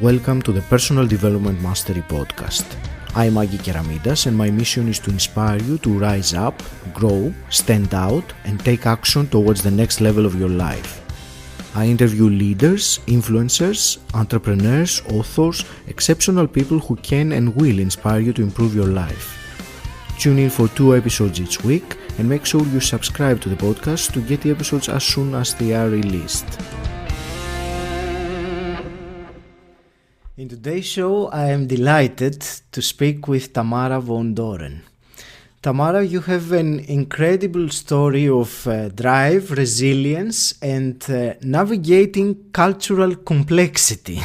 Welcome to the Personal Development Mastery Podcast. I'm 𝙚𝙬𝙬𝙧 and my mission is to inspire you to rise up, grow, stand out and take action towards the next level of your life. I interview leaders, influencers, entrepreneurs, authors, exceptional people who can and will inspire you to improve your life. Tune in for 2 episodes each week and make sure you subscribe to the podcast to get the episodes as soon as they are released. In today's show, I am delighted to speak with Tamara von Dohren. Tamara, you have an incredible story of drive, resilience, and navigating cultural complexity.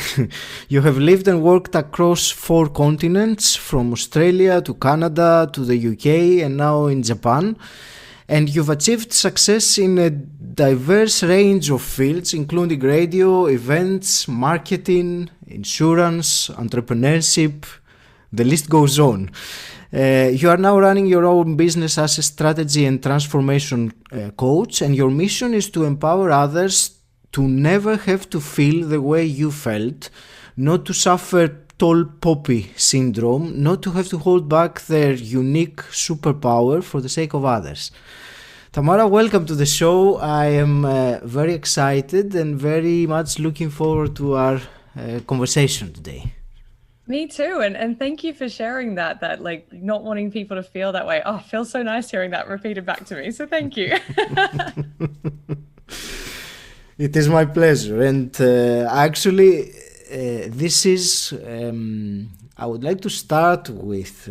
You have lived and worked across 4 continents, from Australia to Canada to the UK and now in Japan. And you've achieved success in a diverse range of fields, including radio, events, marketing, insurance, entrepreneurship, the list goes on. You are now running your own business as a strategy and transformation coach, and your mission is to empower others to never have to feel the way you felt, not to suffer 𝙗𝙬𝙬𝙧 syndrome, not to have to hold back their unique superpower for the sake of others. Tamara, welcome to the show. I am very excited and very much looking forward to our conversation today. Me too, and thank you for sharing that like not wanting people to feel that way. Oh, it feels so nice hearing that repeated back to me, so thank you. It is my pleasure, and actually this is I would like to start with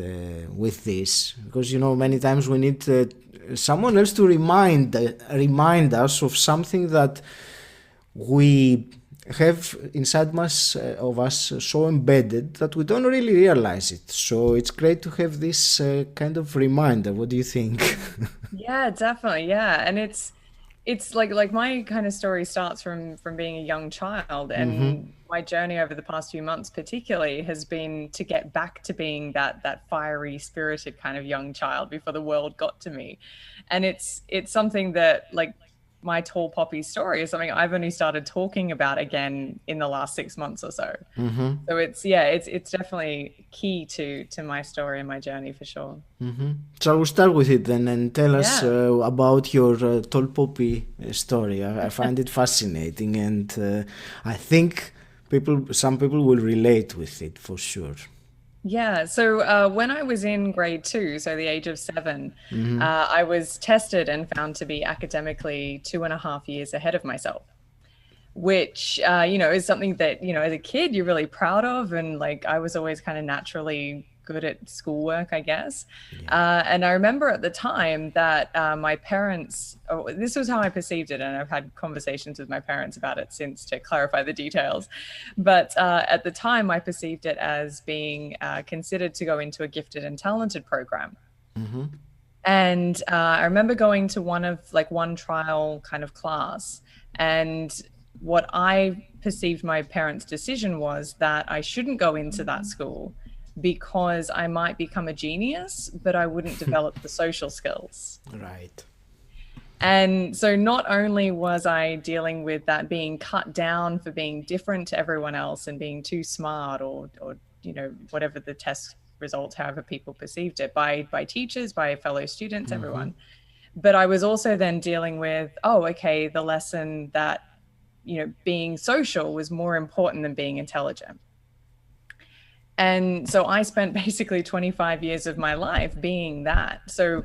this, because many times we need someone else to remind us of something that we have inside of us so embedded that we don't really realize it. So it's great to have this kind of reminder. What do you think? Yeah, definitely. Yeah, and it's like my kind of story starts from being a young child, and my journey over the past few months particularly has been to get back to being that fiery, spirited kind of young child before the world got to me. And it's something that, like, my tall poppy story is something I've only started talking about again in the last 6 months or so. So it's definitely key to my story and my journey for sure. So we'll start with it then and tell us about your tall poppy story. I find it fascinating, and I think some people will relate with it for sure. Yeah, so when I was in grade 2, so the age of 7, I was tested and found to be academically 2.5 years ahead of myself, which, is something that, as a kid, you're really proud of. And like, I was always kind of naturally good at schoolwork, I guess. And I remember at the time that my parents, this was how I perceived it, and I've had conversations with my parents about it since to clarify the details. But at the time, I perceived it as being considered to go into a gifted and talented program. And I remember going to one trial kind of class, and what I perceived my parents' decision was that I shouldn't go into that school because I might become a genius, but I wouldn't develop the social skills. Right. And so not only was I dealing with that being cut down for being different to everyone else and being too smart or whatever the test results, however people perceived it, by teachers, by fellow students, everyone. But I was also then dealing with, the lesson that, being social was more important than being intelligent. And so I spent basically 25 years of my life being that. So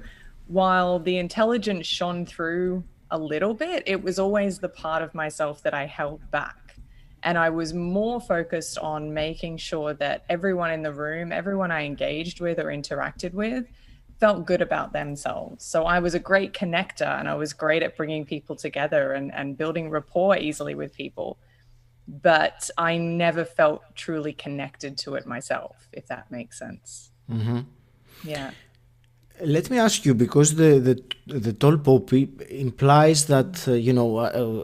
while the intelligence shone through a little bit, it was always the part of myself that I held back. And I was more focused on making sure that everyone in the room, everyone I engaged with or interacted with, felt good about themselves. So I was a great connector, and I was great at bringing people together and building rapport easily with people. But I never felt truly connected to it myself, if that makes sense. Yeah. Let me ask you, because the tall poppy implies that,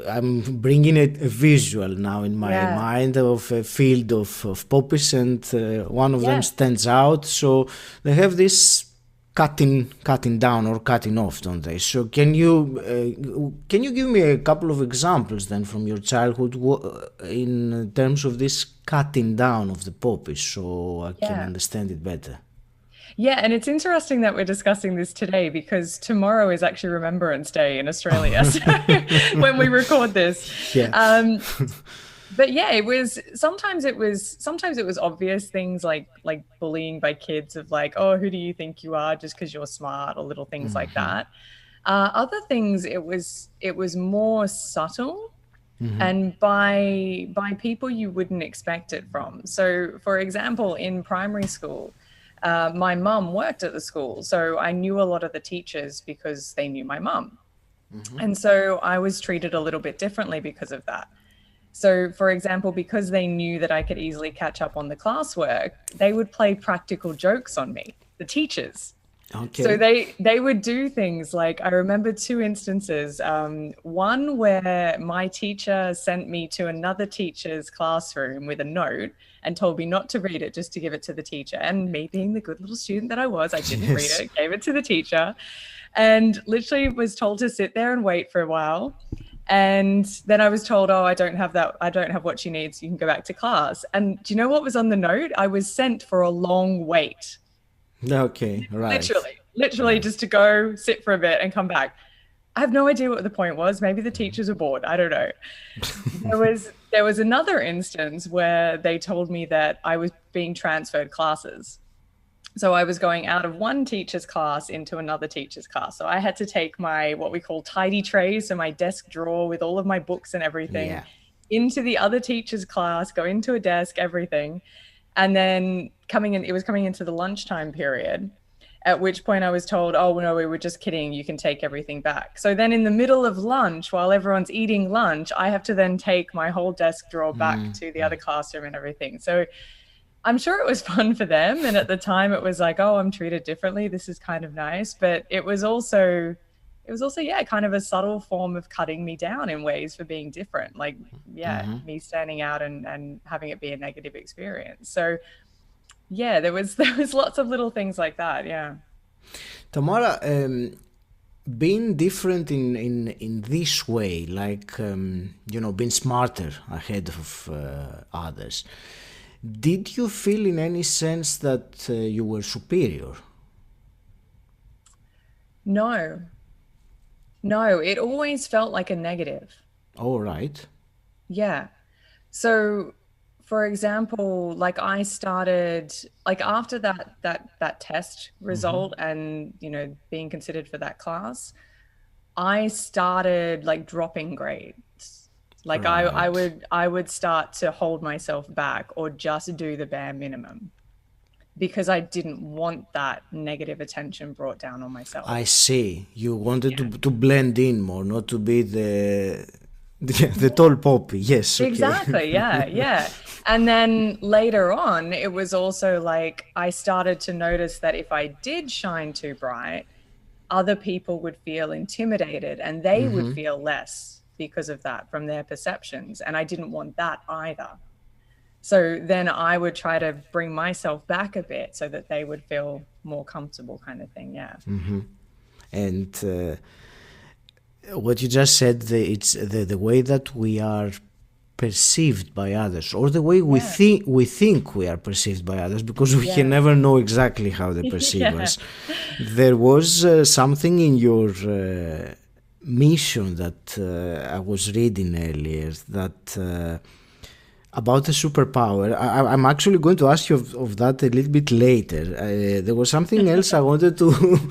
I'm bringing a visual now in my mind of a field of poppies, and one of them stands out. So they have this cutting down or cutting off, don't they? So can you give me a couple of examples then from your childhood in terms of this cutting down of the poppies, so I can understand it better? Yeah, and it's interesting that we're discussing this today because tomorrow is actually Remembrance Day in Australia. So when we record this, yeah. But yeah, sometimes it was obvious things like bullying by kids of like, oh, who do you think you are just because you're smart, or little things like that. Other things, it was more subtle. And by people you wouldn't expect it from. So for example, in primary school, my mum worked at the school, so I knew a lot of the teachers because they knew my mum. And so I was treated a little bit differently because of that. So for example, because they knew that I could easily catch up on the classwork, they would play practical jokes on me, the teachers. Okay. So they would do things like, I remember two instances. One where my teacher sent me to another teacher's classroom with a note and told me not to read it, just to give it to the teacher. And me being the good little student that I was, I didn't read it, gave it to the teacher, and literally was told to sit there and wait for a while. And then I was told, oh, I don't have what she needs. You can go back to class. And do you know what was on the note? I was sent for a long wait. Okay, right. Literally just to go sit for a bit and come back. I have no idea what the point was. Maybe the teachers are bored. I don't know. There was another instance where they told me that I was being transferred classes. So I was going out of one teacher's class into another teacher's class. So I had to take my, what we call tidy tray, so my desk drawer with all of my books and everything, into the other teacher's class, go into a desk, everything. And then it was coming into the lunchtime period, at which point I was told, oh, no, we were just kidding. You can take everything back. So then in the middle of lunch, while everyone's eating lunch, I have to then take my whole desk drawer back to the other classroom and everything. So I'm sure it was fun for them. And at the time it was like, oh, I'm treated differently. This is kind of nice. But it was also, kind of a subtle form of cutting me down in ways for being different. Like, me standing out and having it be a negative experience. So yeah, there was lots of little things like that. Yeah. Tamara, being different in this way, like, being smarter ahead of others, did you feel in any sense that you were superior? No, it always felt like a negative. Oh, right. Yeah. So for example, like I started, like after that test result and, being considered for that class, I started like dropping grades. Like I would start to hold myself back or just do the bare minimum because I didn't want that negative attention brought down on myself. I see. You wanted to blend in more, not to be the tall poppy. Yes. Okay. Exactly. Yeah. And then later on, it was also like I started to notice that if I did shine too bright, other people would feel intimidated and they would feel less because of that from their perceptions. And I didn't want that either. So then I would try to bring myself back a bit so that they would feel more comfortable, kind of thing. Yeah. And what you just said, it's the way that we are perceived by others, or the way we think we are perceived by others, because we can never know exactly how they perceive us. There was something in your mission that I was reading earlier that about the superpower. I'm actually going to ask you of that a little bit later. There was something else I wanted to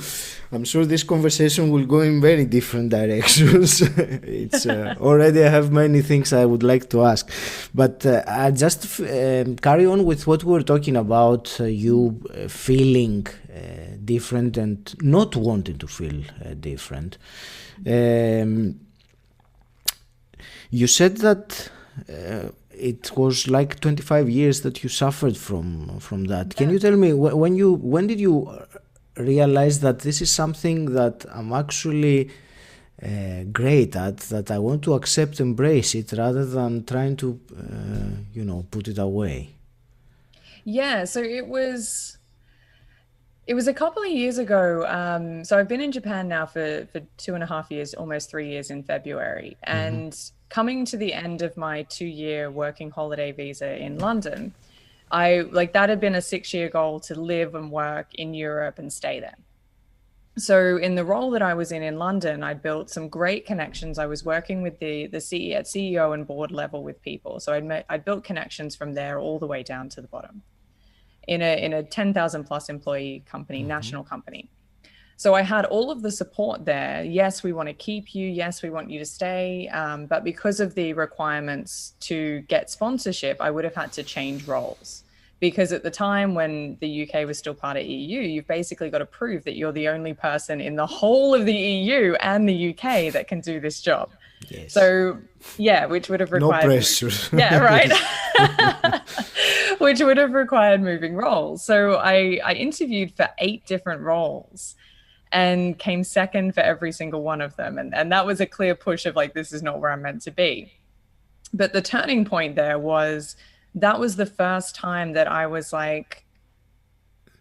I'm sure this conversation will go in very different directions. It's already I have many things I would like to ask, but I just carry on with what we were talking about, you feeling different and not wanting to feel different. You said that it was like 25 years that you suffered from that. Can you tell me when did you realize that this is something that I'm actually great at, that I want to accept, embrace it, rather than trying to put it away? Yeah, so it was It was a couple of years ago. So I've been in Japan now for 2.5 years, almost 3 years in February. And coming to the end of my 2-year working holiday visa in London, that had been a 6-year goal to live and work in Europe and stay there. So in the role that I was in London, I built some great connections. I was working with the CEO, at CEO and board level with people. So I built connections from there all the way down to the bottom in a 10,000 plus employee company, national company. So I had all of the support there. Yes, we want to keep you. Yes, we want you to stay. But because of the requirements to get sponsorship, I would have had to change roles. Because at the time when the UK was still part of EU, you've basically got to prove that you're the only person in the whole of the EU and the UK that can do this job. Yes. So yeah, which would have required— No pressure. Yeah, right. Which would have required moving roles. So I interviewed for 8 different roles and came second for every single one of them. And that was a clear push of like, this is not where I'm meant to be. But the turning point there was, that was the first time that I was like,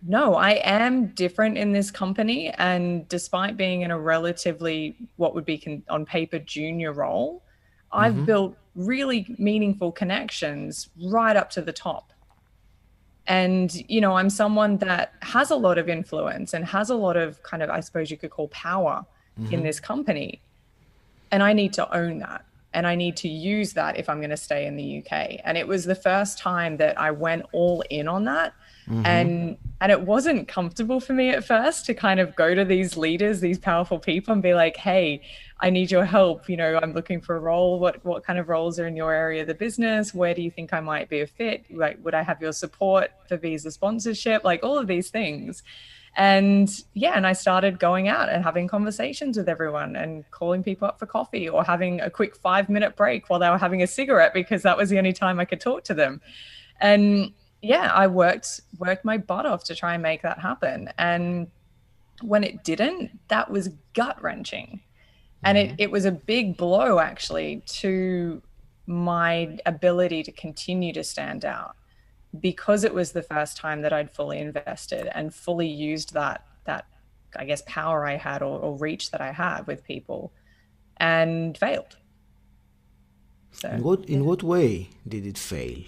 no, I am different in this company. And despite being in a relatively, what would be on paper, junior role, I've built really meaningful connections right up to the top. And, you know, I'm someone that has a lot of influence and has a lot of kind of, I suppose you could call, power in this company. And I need to own that. And I need to use that if I'm going to stay in the UK. And it was the first time that I went all in on that. And it wasn't comfortable for me at first to kind of go to these leaders, these powerful people, and be like, hey, I need your help. You know, I'm looking for a role. What kind of roles are in your area of the business? Where do you think I might be a fit? Like, would I have your support for visa sponsorship? Like all of these things. And yeah, and I started going out and having conversations with everyone and calling people up for coffee or having a quick 5-minute break while they were having a cigarette, because that was the only time I could talk to them. And yeah, I worked my butt off to try and make that happen. And when it didn't, that was gut-wrenching. And it was a big blow actually to my ability to continue to stand out, because it was the first time that I'd fully invested and fully used that I guess power I had or reach that I had with people, and failed. So in what way did it fail?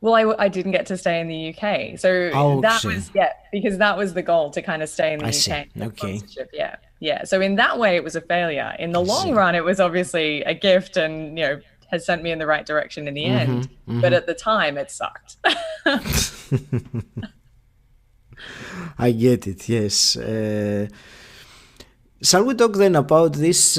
Well, I didn't get to stay in the UK. So that was, because that was the goal, to kind of stay in the UK. Okay. Yeah. So in that way, it was a failure. In the long run, it was obviously a gift, and, you know, has sent me in the right direction in the end. But at the time, it sucked. I get it, yes. Shall we talk then about this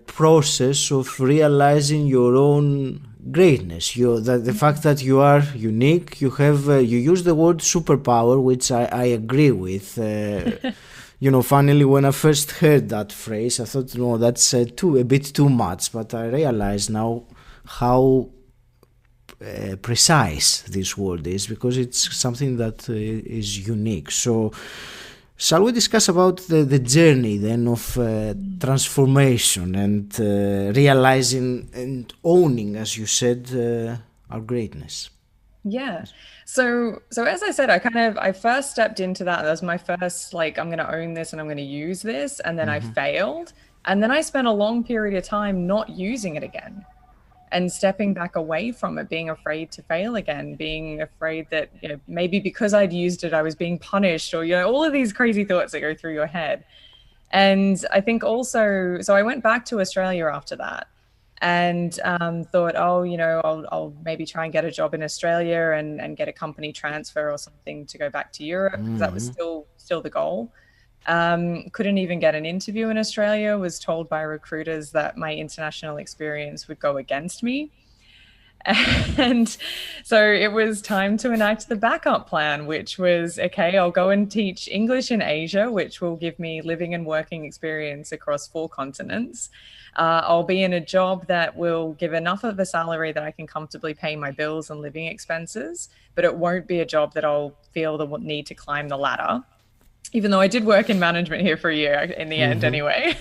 process of realizing your own greatness? The fact that you are unique. You have you use the word superpower, which I agree with. You know, funnily, when I first heard that phrase, I thought, no, that's a bit too much. But I realize now how precise this word is, because it's something that is unique. So shall we discuss about the journey then of transformation and realizing and owning, as you said, our greatness? Yeah. So as I said, I first stepped into that. That was my first, like, I'm going to own this and I'm going to use this. And then I failed. And then I spent a long period of time not using it again and stepping back away from it, being afraid to fail again, being afraid that, you know, maybe because I'd used it, I was being punished, or, you know, all of these crazy thoughts that go through your head. And I think also, so I went back to Australia after that and thought, oh, you know, I'll maybe try and get a job in Australia and get a company transfer or something to go back to Europe, because that was still the goal. Couldn't even get an interview in Australia, was told by recruiters that my international experience would go against me. And so it was time to enact the backup plan, which was, okay, I'll go and teach English in Asia, which will give me living and working experience across 4 continents. I'll be in a job that will give enough of a salary that I can comfortably pay my bills and living expenses, but it won't be a job that I'll feel the need to climb the ladder, even though I did work in management here for a year in the end anyway.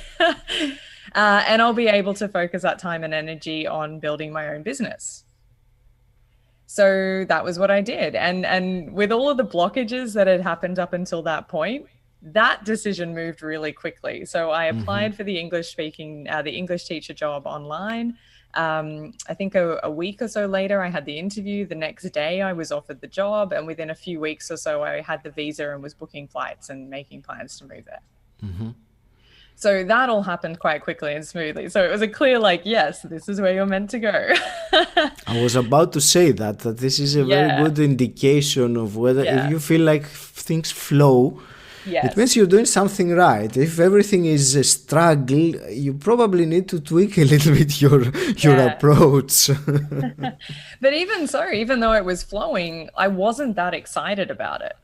And I'll be able to focus that time and energy on building my own business. So that was what I did. And with all of the blockages that had happened up until that point, that decision moved really quickly. So I applied for the the English teacher job online. I think a week or so later, I had the interview. The next day, I was offered the job. And within a few weeks or so, I had the visa and was booking flights and making plans to move there. So that all happened quite quickly and smoothly. So it was a clear, like, yes, this is where you're meant to go. I was about to say that this is a very good indication of whether if you feel like things flow, it means you're doing something right. If everything is a struggle, you probably need to tweak a little bit your approach. But even so, even though it was flowing, I wasn't that excited about it.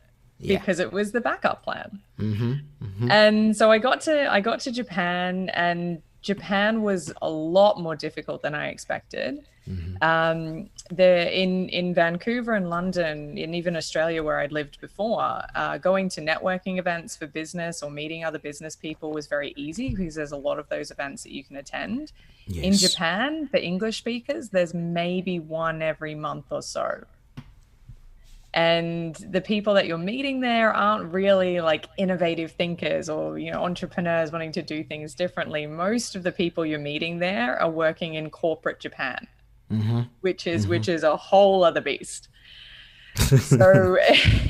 Because it was the backup plan. And so I got to Japan, and Japan was a lot more difficult than I expected. In Vancouver and London, and even Australia where I'd lived before, going to networking events for business or meeting other business people was very easy because there's a lot of those events that you can attend. In Japan, for English speakers, there's maybe one every month or so. And the people that you're meeting there aren't really like innovative thinkers or, entrepreneurs wanting to do things differently. Most of the people you're meeting there are working in corporate Japan, which is a whole other beast. So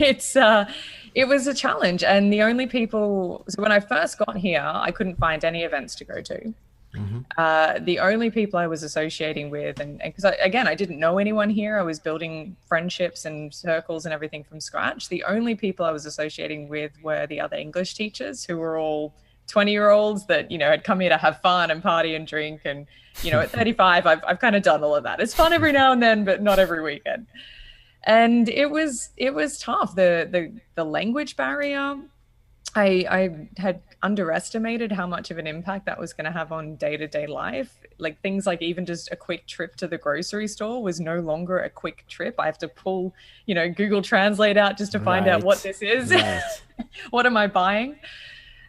it was a challenge. And the only people, so when I first got here, I couldn't find any events to go to. The only people I was associating with, and because I didn't know anyone here, I was building friendships and circles and everything from scratch. The only people I was associating with were the other English teachers, who were all 20-year-olds that, had come here to have fun and party and drink. And, at 35, I've kind of done all of that. It's fun every now and then, but not every weekend. And it was tough. The language barrier, I had underestimated how much of an impact that was going to have on day-to-day life. Like things like even just a quick trip to the grocery store was no longer a quick trip. I have to pull, Google Translate out just to find out what this is. What am I buying?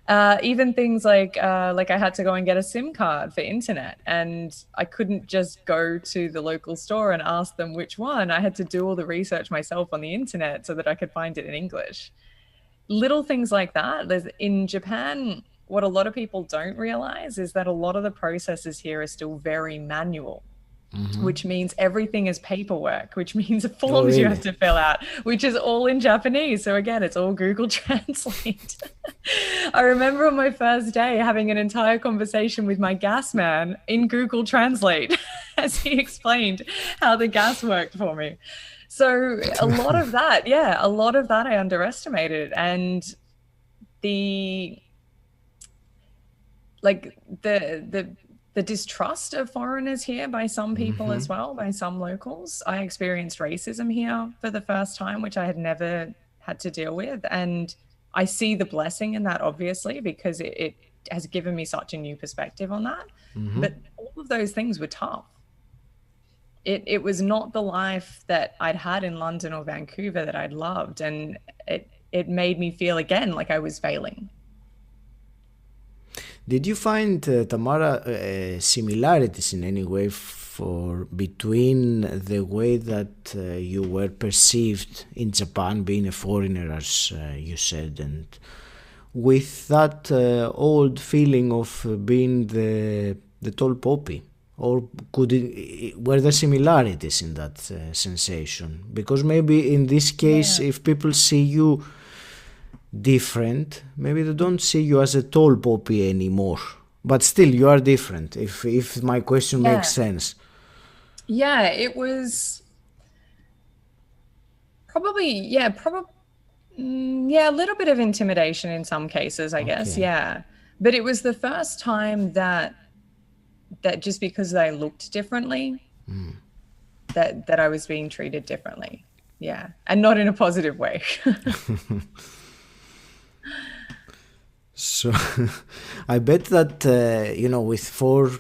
Even things like I had to go and get a SIM card for internet, and I couldn't just go to the local store and ask them which one. I had to do all the research myself on the internet so that I could find it in English. Little things like that. In Japan, what a lot of people don't realize is that a lot of the processes here are still very manual, which means everything is paperwork, which means forms you have to fill out, which is all in Japanese. So again, it's all Google Translate. I remember on my first day having an entire conversation with my gas man in Google Translate as he explained how the gas worked for me. So a lot of that, I underestimated. And the distrust of foreigners here by some people as well, by some locals. I experienced racism here for the first time, which I had never had to deal with. And I see the blessing in that, obviously, because it has given me such a new perspective on that. But all of those things were tough. It was not the life that I'd had in London or Vancouver that I'd loved. And it made me feel again like I was failing. Did you find, Tamara, similarities in any way between the way that you were perceived in Japan, being a foreigner, as you said, and with that old feeling of being the tall poppy? Or were there similarities in that sensation? Because maybe in this case, if people see you different, maybe they don't see you as a tall poppy anymore. But still, you are different, if my question makes sense. Yeah, it was probably, a little bit of intimidation in some cases, I guess, But it was the first time that just because I looked differently, that I was being treated differently. Yeah. And not in a positive way. So I bet that, with 4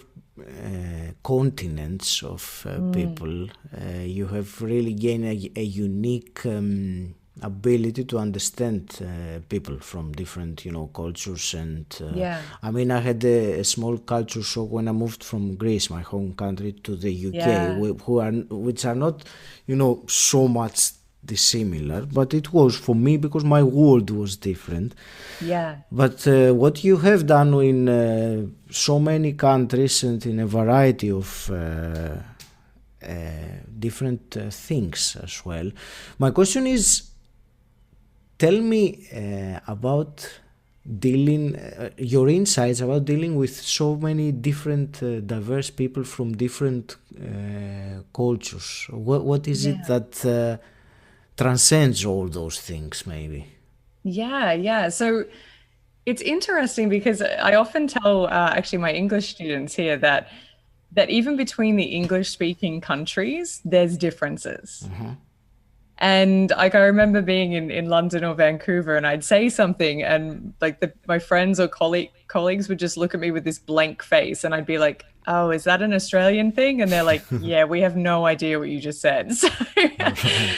continents of people, you have really gained a unique ability to understand people from different, cultures. And I mean, I had a small culture shock when I moved from Greece, my home country, to the UK, which are not, so much dissimilar, but it was for me because my world was different. Yeah. But what you have done in so many countries and in a variety of different things as well. My question is, tell me about dealing, your insights about dealing with so many different diverse people from different cultures. What is it that transcends all those things, maybe? Yeah. So it's interesting because I often tell actually my English students here that even between the English-speaking countries, there's differences. And like I remember being in London or Vancouver, and I'd say something, and like my friends or colleagues would just look at me with this blank face, and I'd be like, "Oh, is that an Australian thing?" And they're like, "Yeah, we have no idea what you just said."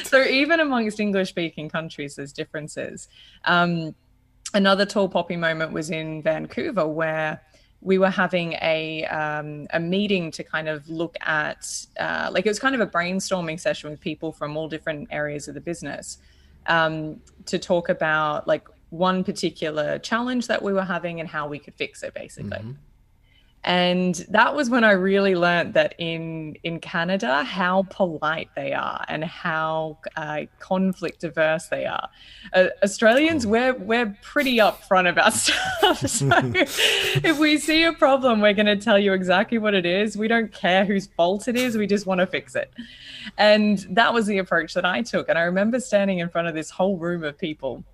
So even amongst English-speaking countries, there's differences. Another tall poppy moment was in Vancouver, where we were having a meeting to kind of look at, like it was kind of a brainstorming session with people from all different areas of the business, to talk about like one particular challenge that we were having and how we could fix it, basically. And that was when I really learned that in Canada, how polite they are and how conflict averse they are. Australians, we're pretty upfront about stuff. So if we see a problem, we're going to tell you exactly what it is. We don't care whose fault it is. We just want to fix it. And that was the approach that I took. And I remember standing in front of this whole room of people.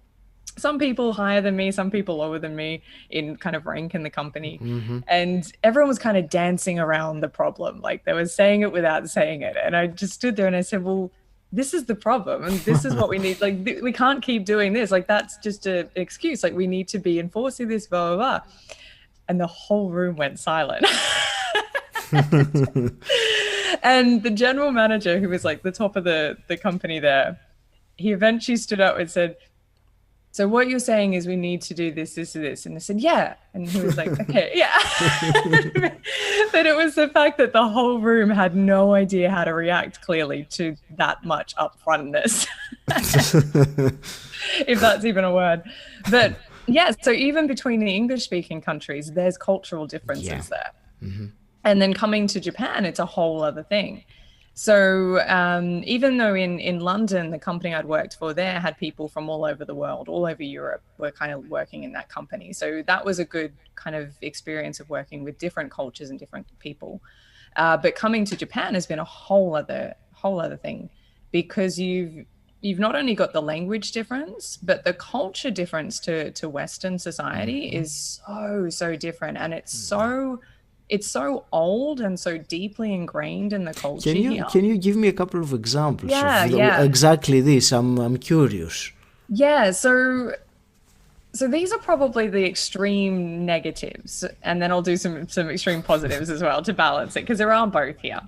Some people higher than me, some people lower than me in kind of rank in the company. And everyone was kind of dancing around the problem. Like they were saying it without saying it. And I just stood there and I said, well, this is the problem. And this is what we need. Like, we can't keep doing this. Like, that's just an excuse. Like, we need to be enforcing this, blah, blah, blah. And the whole room went silent. And the general manager, who was like the top of the company there, he eventually stood up and said, so what you're saying is we need to do this, this, and this. And I said, yeah. And he was like, okay, yeah. But it was the fact that the whole room had no idea how to react clearly to that much upfrontness, if that's even a word. But yeah, so even between the English-speaking countries, there's cultural differences there. And then coming to Japan, it's a whole other thing. So even though in London, the company I'd worked for there had people from all over the world, all over Europe, were kind of working in that company. So that was a good kind of experience of working with different cultures and different people. But coming to Japan has been a whole other thing, because you've not only got the language difference, but the culture difference to Western society is so different. And it's so old and so deeply ingrained in the culture. Can you give me a couple of examples of exactly this? I'm curious. Yeah, so these are probably the extreme negatives, and then I'll do some extreme positives as well to balance it, because there are both here.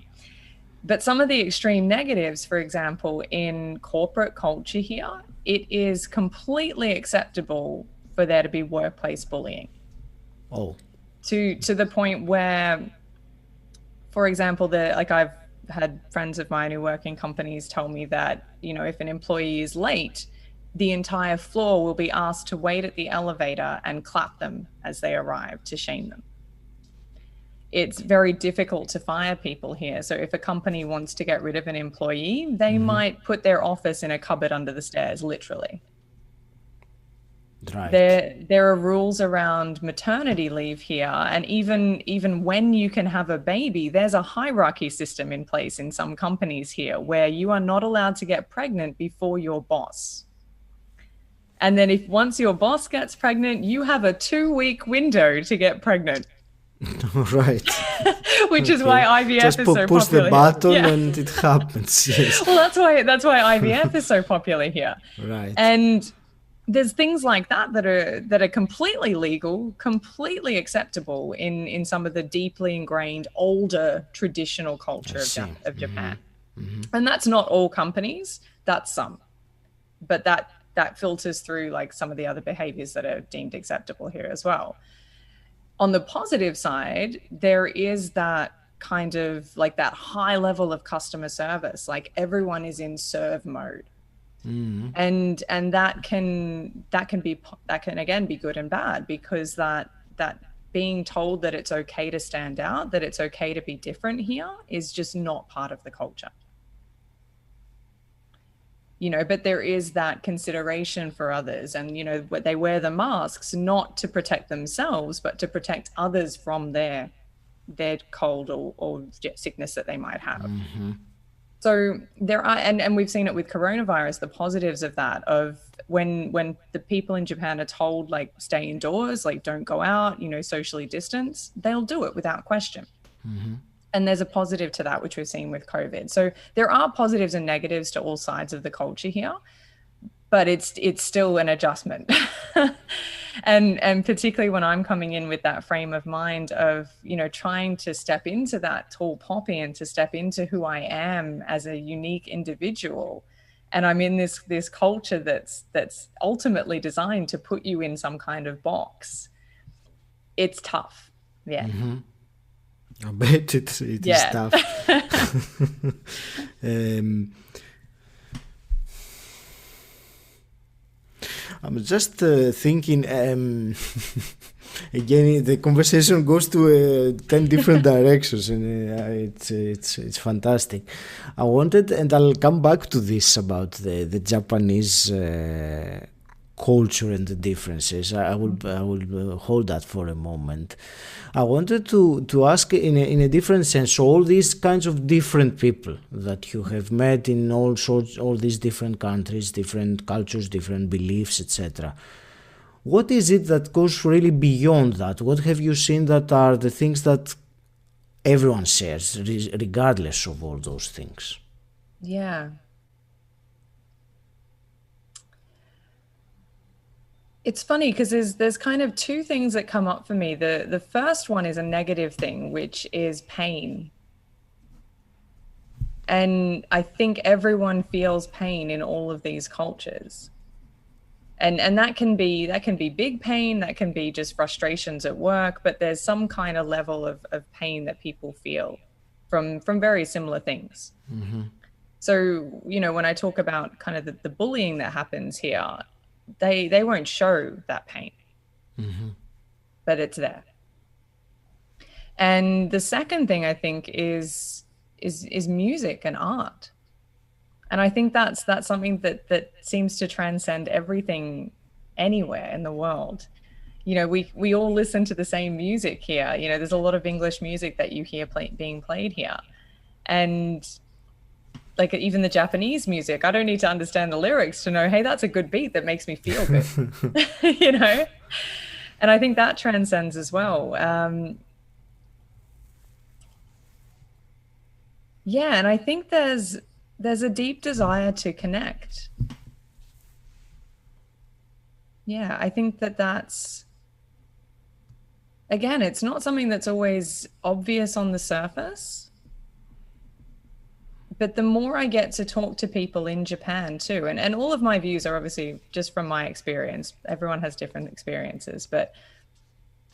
But some of the extreme negatives, for example, in corporate culture here, it is completely acceptable for there to be workplace bullying. To the point where, for example, I've had friends of mine who work in companies tell me that, if an employee is late, the entire floor will be asked to wait at the elevator and clap them as they arrive to shame them. It's very difficult to fire people here. So if a company wants to get rid of an employee, they might put their office in a cupboard under the stairs, literally. Right. There are rules around maternity leave here, and even when you can have a baby, there's a hierarchy system in place in some companies here where you are not allowed to get pregnant before your boss. And then once your boss gets pregnant, you have a 2-week window to get pregnant. Right. Which is why IVF is so popular. Just push the button and it happens. Yes. Well, that's why IVF is so popular here. Right. And there's things like that are completely legal, completely acceptable in some of the deeply ingrained, older traditional culture of Japan. And that's not all companies, that's some. But that filters through like some of the other behaviors that are deemed acceptable here as well. On the positive side, there is that kind of like that high level of customer service, like everyone is in serve mode. And that can again be good and bad, because that being told that it's okay to stand out, that it's okay to be different here, is just not part of the culture. You know, but there is that consideration for others, and, you know, they wear the masks not to protect themselves, but to protect others from their cold or sickness that they might have. So there are, and we've seen it with coronavirus, the positives of that, of when the people in Japan are told, like, stay indoors, like, don't go out, you know, socially distance, they'll do it without question. And there's a positive to that, which we've seen with COVID. So there are positives and negatives to all sides of the culture here, but it's still an adjustment. And particularly when I'm coming in with that frame of mind of, you know, trying to step into that tall poppy and to step into who I am as a unique individual. And I'm in this culture that's ultimately designed to put you in some kind of box. It's tough. Yeah. I bet it is tough. I'm just thinking, again, the conversation goes to 10 different directions, and it's fantastic. I wanted, and I'll come back to this about the Japanese culture and the differences. I will hold that for a moment. I wanted to ask in a different sense, all these kinds of different people that you have met in all these different countries, different cultures, different beliefs, etc. What is it that goes really beyond that? What have you seen that are the things that everyone shares, regardless of all those things? Yeah. It's funny because there's kind of two things that come up for me. The first one is a negative thing, which is pain. And I think everyone feels pain in all of these cultures. And that can be big pain, that can be just frustrations at work, but there's some kind of level of pain that people feel from very similar things. So, you know, when I talk about kind of the bullying that happens here, they won't show that pain, but it's there. And the second thing I think is music and art. And I think that's something that seems to transcend everything anywhere in the world. You know, we all listen to the same music here. You know, there's a lot of English music that you hear being played here. And like even the Japanese music, I don't need to understand the lyrics to know, hey, that's a good beat that makes me feel good, you know? And I think that transcends as well. Yeah, and I think there's a deep desire to connect. Yeah, I think that's, again, it's not something that's always obvious on the surface. But the more I get to talk to people in Japan too, and all of my views are obviously just from my experience, everyone has different experiences, but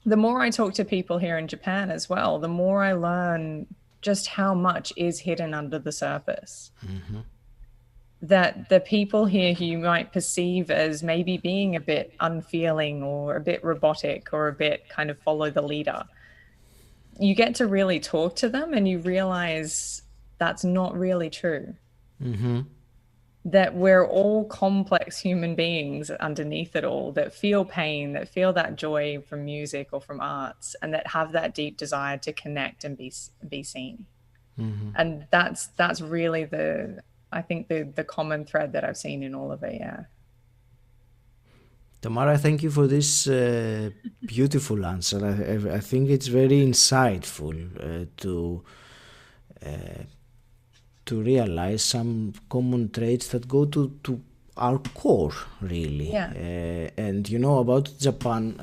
the more I talk to people here in Japan as well, the more I learn just how much is hidden under the surface. That the people here who you might perceive as maybe being a bit unfeeling or a bit robotic or a bit kind of follow the leader, you get to really talk to them and you realize that's not really true. That we're all complex human beings underneath it all, that feel pain, that feel that joy from music or from arts, and that have that deep desire to connect and be seen. And that's really I think the common thread that I've seen in all of it. Yeah. Tamara, thank you for this beautiful answer. I think it's very insightful to realize some common traits that go to our core, really. Yeah. And you know, about Japan,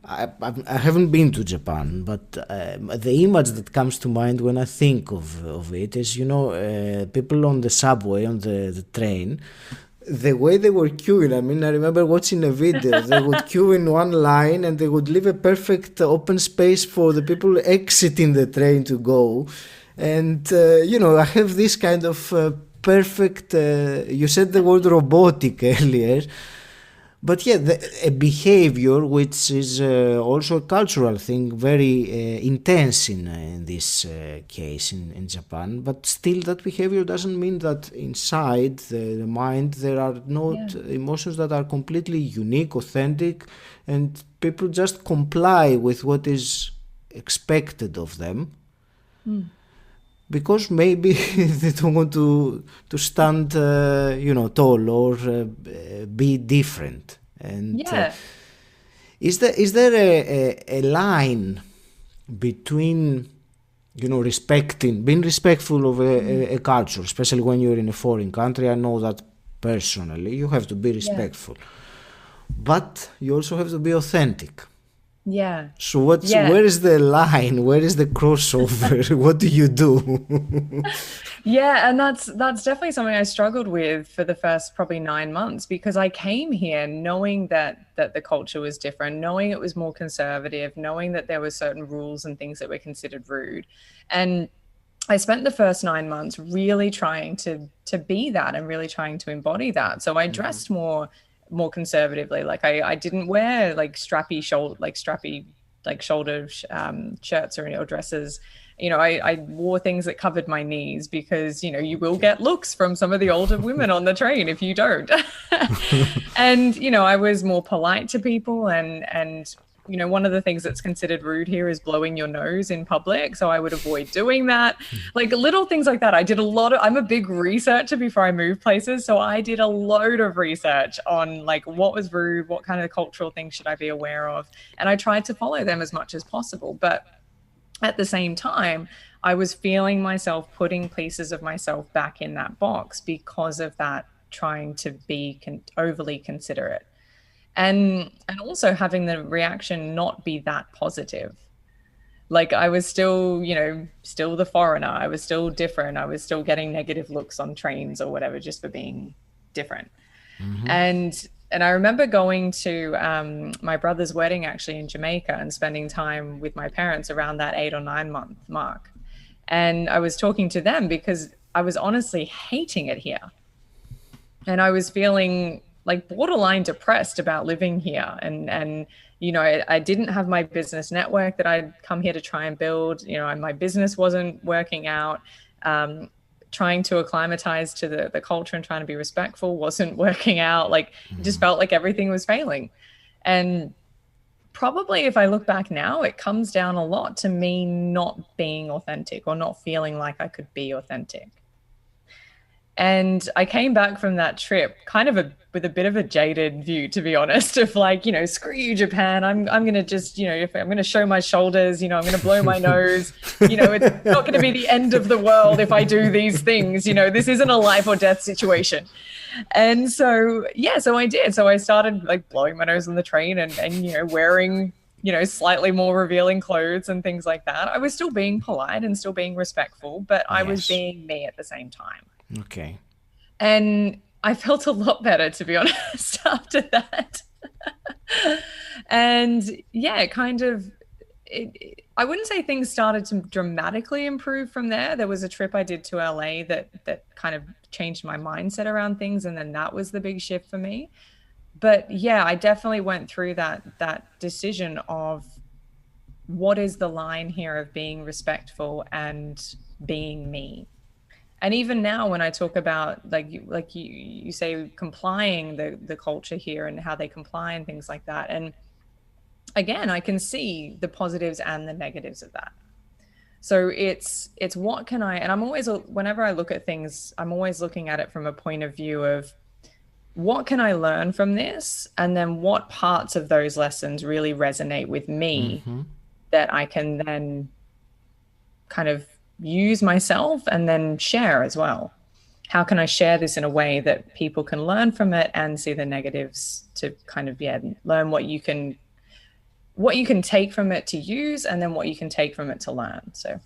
I haven't been to Japan, but the image that comes to mind when I think of it is, you know, people on the subway, on the train, the way they were queuing. I mean, I remember watching a video. They would queue in one line and they would leave a perfect open space for the people exiting the train to go. And, you know, I have this kind of perfect, you said the word robotic earlier, but yeah, a behavior which is also a cultural thing, very intense in this case in Japan, but still that behavior doesn't mean that inside the mind there are not emotions that are completely unique, authentic, and people just comply with what is expected of them. Because maybe they don't want to stand, tall or be different. And is there a line between, being respectful of a culture, especially when you're in a foreign country? I know that personally, you have to be respectful, but you also have to be authentic. Yeah. So where is the line? Where is the crossover? What do you do? Yeah, and that's definitely something I struggled with for the first probably 9 months, because I came here knowing that the culture was different, knowing it was more conservative, knowing that there were certain rules and things that were considered rude. And I spent the first 9 months really trying to be that and really trying to embody that. So I dressed more conservatively. Like I didn't wear strappy shoulder shirts or dresses. I wore things that covered my knees, because you will get looks from some of the older women on the train if you don't. And I was more polite to people, and one of the things that's considered rude here is blowing your nose in public. So I would avoid doing that. Like little things like that. I'm a big researcher before I move places. So I did a load of research on what was rude, what kind of cultural things should I be aware of. And I tried to follow them as much as possible. But at the same time, I was feeling myself putting pieces of myself back in that box because of that, trying to be overly considerate. And also having the reaction not be that positive. Like I was still, still the foreigner. I was still different. I was still getting negative looks on trains or whatever, just for being different. And I remember going to my brother's wedding actually in Jamaica and spending time with my parents around that 8 or 9 month mark. And I was talking to them because I was honestly hating it here. And I was feeling borderline depressed about living here. And I didn't have my business network that I'd come here to try and build. My business wasn't working out. Trying to acclimatize to the culture and trying to be respectful wasn't working out. It just felt like everything was failing. And probably if I look back now, it comes down a lot to me not being authentic or not feeling like I could be authentic. And I came back from that trip with a bit of a jaded view, to be honest, of screw you, Japan. I'm going to just, if I'm going to show my shoulders, I'm going to blow my nose, it's not going to be the end of the world if I do these things, this isn't a life or death situation. And so I did. So I started blowing my nose on the train and wearing, slightly more revealing clothes and things like that. I was still being polite and still being respectful, but I was being me at the same time. Okay. And I felt a lot better, to be honest, after that. And I wouldn't say things started to dramatically improve from there. There was a trip I did to LA that kind of changed my mindset around things. And then that was the big shift for me. But I definitely went through that decision of what is the line here of being respectful and being me. And even now when I talk about you say complying the culture here and how they comply and things like that. And again, I can see the positives and the negatives of that. So it's what can I, and I'm always, whenever I look at things, I'm always looking at it from a point of view of what can I learn from this? And then what parts of those lessons really resonate with me that I can then kind of use myself and then share as well. How can I share this in a way that people can learn from it and see the negatives to kind of learn what you can take from it to use and then what you can take from it to learn. So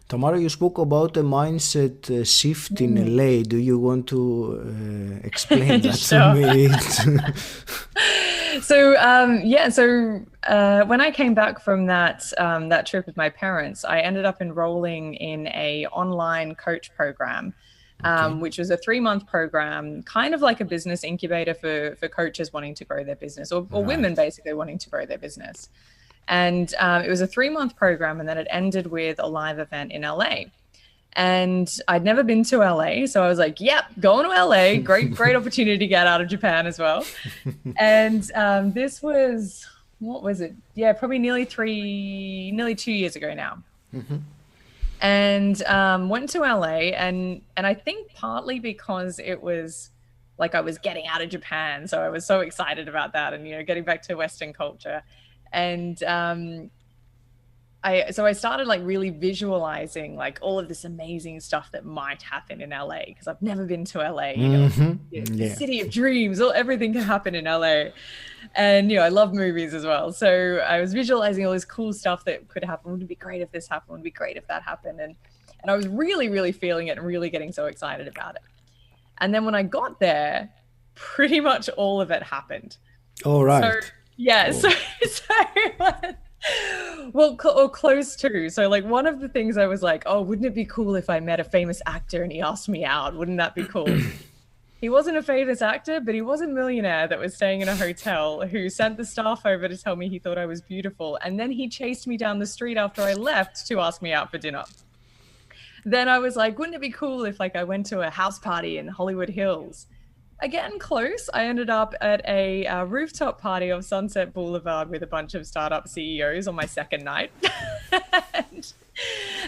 Tamara, you spoke about a mindset shift in LA. Do you want to explain that to me? When I came back from that trip with my parents, I ended up enrolling in a online coach program, which was a 3-month program, kind of like a business incubator for coaches wanting to grow their business, or women basically wanting to grow their business. And it was a 3-month program, and then it ended with a live event in LA. And I'd never been to LA. So I was like, yep, going to LA. Great opportunity to get out of Japan as well. And this was, what was it? Yeah, probably nearly 2 years ago now. Mm-hmm. And went to LA. And I think partly because it was like I was getting out of Japan. So I was so excited about that and, getting back to Western culture. And I started like really visualizing like all of this amazing stuff that might happen in LA, because I've never been to LA, the city of dreams, everything can happen in LA. And, I love movies as well. So I was visualizing all this cool stuff that could happen. Wouldn't it be great if this happened? Would it be great if that happened? And I was really, really feeling it and really getting so excited about it. And then when I got there, pretty much all of it happened. All right. So, yeah. Oh. So well, or close to. So like one of the things I was like, oh, wouldn't it be cool if I met a famous actor and he asked me out? Wouldn't that be cool? He wasn't a famous actor, but he was a millionaire that was staying in a hotel who sent the staff over to tell me he thought I was beautiful. And then he chased me down the street after I left to ask me out for dinner. Then I was like, wouldn't it be cool if like I went to a house party in Hollywood Hills? Again, close. I ended up at a rooftop party of Sunset Boulevard with a bunch of startup CEOs on my second night.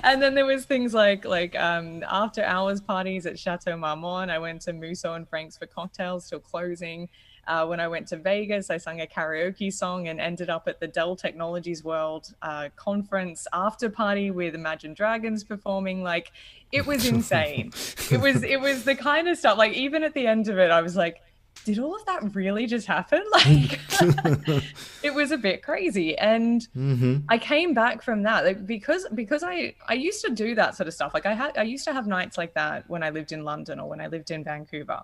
and then there was things like after hours parties at Chateau Marmont. I went to Musso and Frank's for cocktails till closing. When I went to Vegas, I sang a karaoke song and ended up at the Dell Technologies World conference after party with Imagine Dragons performing. Like, it was insane. It was the kind of stuff, like, even at the end of it, I was like, did all of that really just happen? Like, it was a bit crazy. And I came back from that, like, because I used to do that sort of stuff. Like I used to have nights like that when I lived in London or when I lived in Vancouver,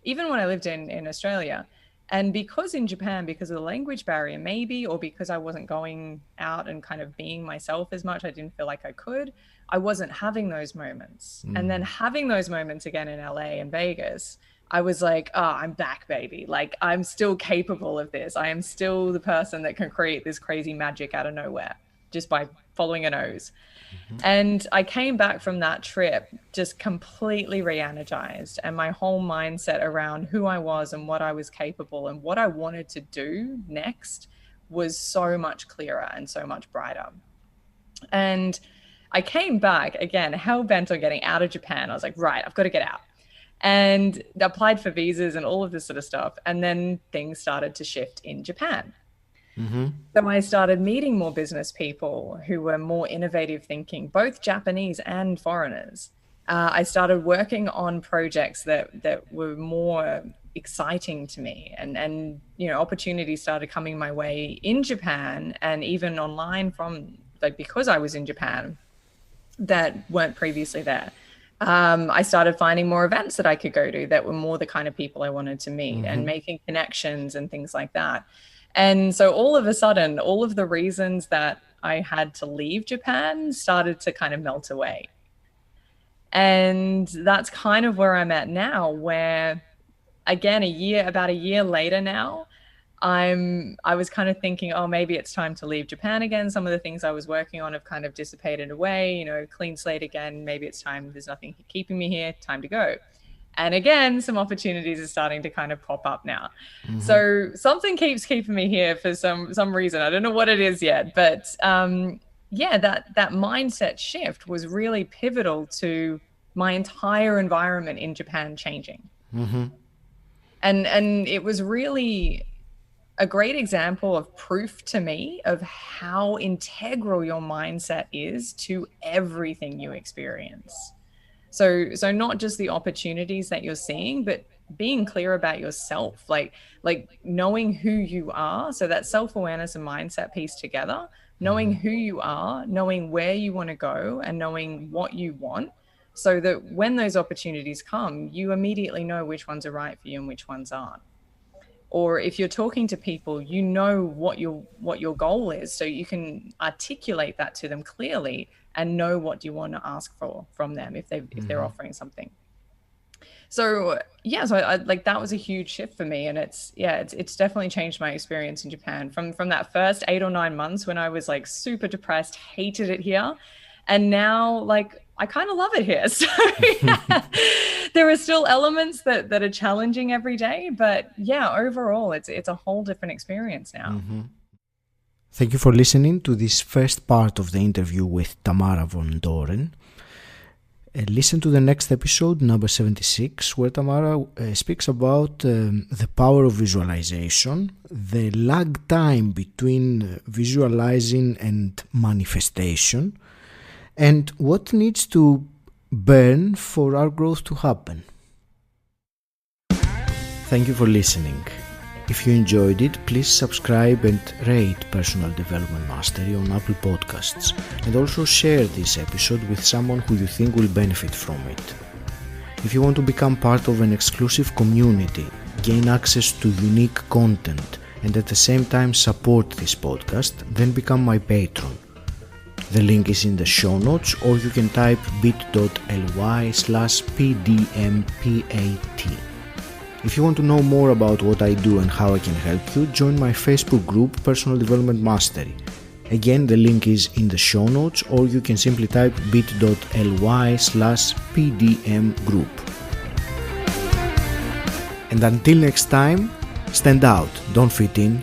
even when I lived in Australia. And because in Japan, because of the language barrier, maybe, or because I wasn't going out and kind of being myself as much, I didn't feel like I could, I wasn't having those moments. And then having those moments again in LA and Vegas, I was like, oh, I'm back, baby. Like, I'm still capable of this. I am still the person that can create this crazy magic out of nowhere just by following a nose. And I came back from that trip just completely re-energized, and my whole mindset around who I was and what I was capable and what I wanted to do next was so much clearer and so much brighter. And I came back again, hell bent on getting out of Japan. I was like, right, I've got to get out, and applied for visas and all of this sort of stuff. And then things started to shift in Japan. So I started meeting more business people who were more innovative thinking, both Japanese and foreigners. I started working on projects that were more exciting to me, and opportunities started coming my way in Japan and even online from, like, because I was in Japan that weren't previously there. I started finding more events that I could go to that were more the kind of people I wanted to meet, and making connections and things like that. And so all of a sudden, all of the reasons that I had to leave Japan started to kind of melt away. And that's kind of where I'm at now, where, again, about a year later now, I was kind of thinking, oh, maybe it's time to leave Japan again. Some of the things I was working on have kind of dissipated away, clean slate again. Maybe it's time. There's nothing keeping me here. Time to go. And again, some opportunities are starting to kind of pop up now. So something keeps keeping me here for some reason. I don't know what it is yet, but that mindset shift was really pivotal to my entire environment in Japan changing. And it was really a great example of proof to me of how integral your mindset is to everything you experience. So not just the opportunities that you're seeing, but being clear about yourself, like knowing who you are. So that self-awareness and mindset piece together, knowing who you are, knowing where you want to go, and knowing what you want, so that when those opportunities come, you immediately know which ones are right for you and which ones aren't. Or if you're talking to people, you know what your goal is, so you can articulate that to them clearly and know what you want to ask for from them if they're offering something. So yeah, so I like that was a huge shift for me, and it's definitely changed my experience in Japan from that first 8 or 9 months when I was like super depressed, hated it here, and now like I kind of love it here. So yeah, there are still elements that are challenging every day, but yeah, overall it's a whole different experience now. Thank you for listening to this first part of the interview with Tamara von Dohren. Listen to the next episode, number 76, where Tamara speaks about the power of visualization, the lag time between visualizing and manifestation, and what needs to burn for our growth to happen. Thank you for listening. If you enjoyed it, please subscribe and rate Personal Development Mastery on Apple Podcasts, and also share this episode with someone who you think will benefit from it. If you want to become part of an exclusive community, gain access to unique content, and at the same time support this podcast, then become my patron. The link is in the show notes, or you can type bit.ly/pdmpat. If you want to know more about what I do and how I can help you, join my Facebook group Personal Development Mastery. Again, the link is in the show notes, or you can simply type bit.ly/pdmgroup. And until next time, stand out, don't fit in,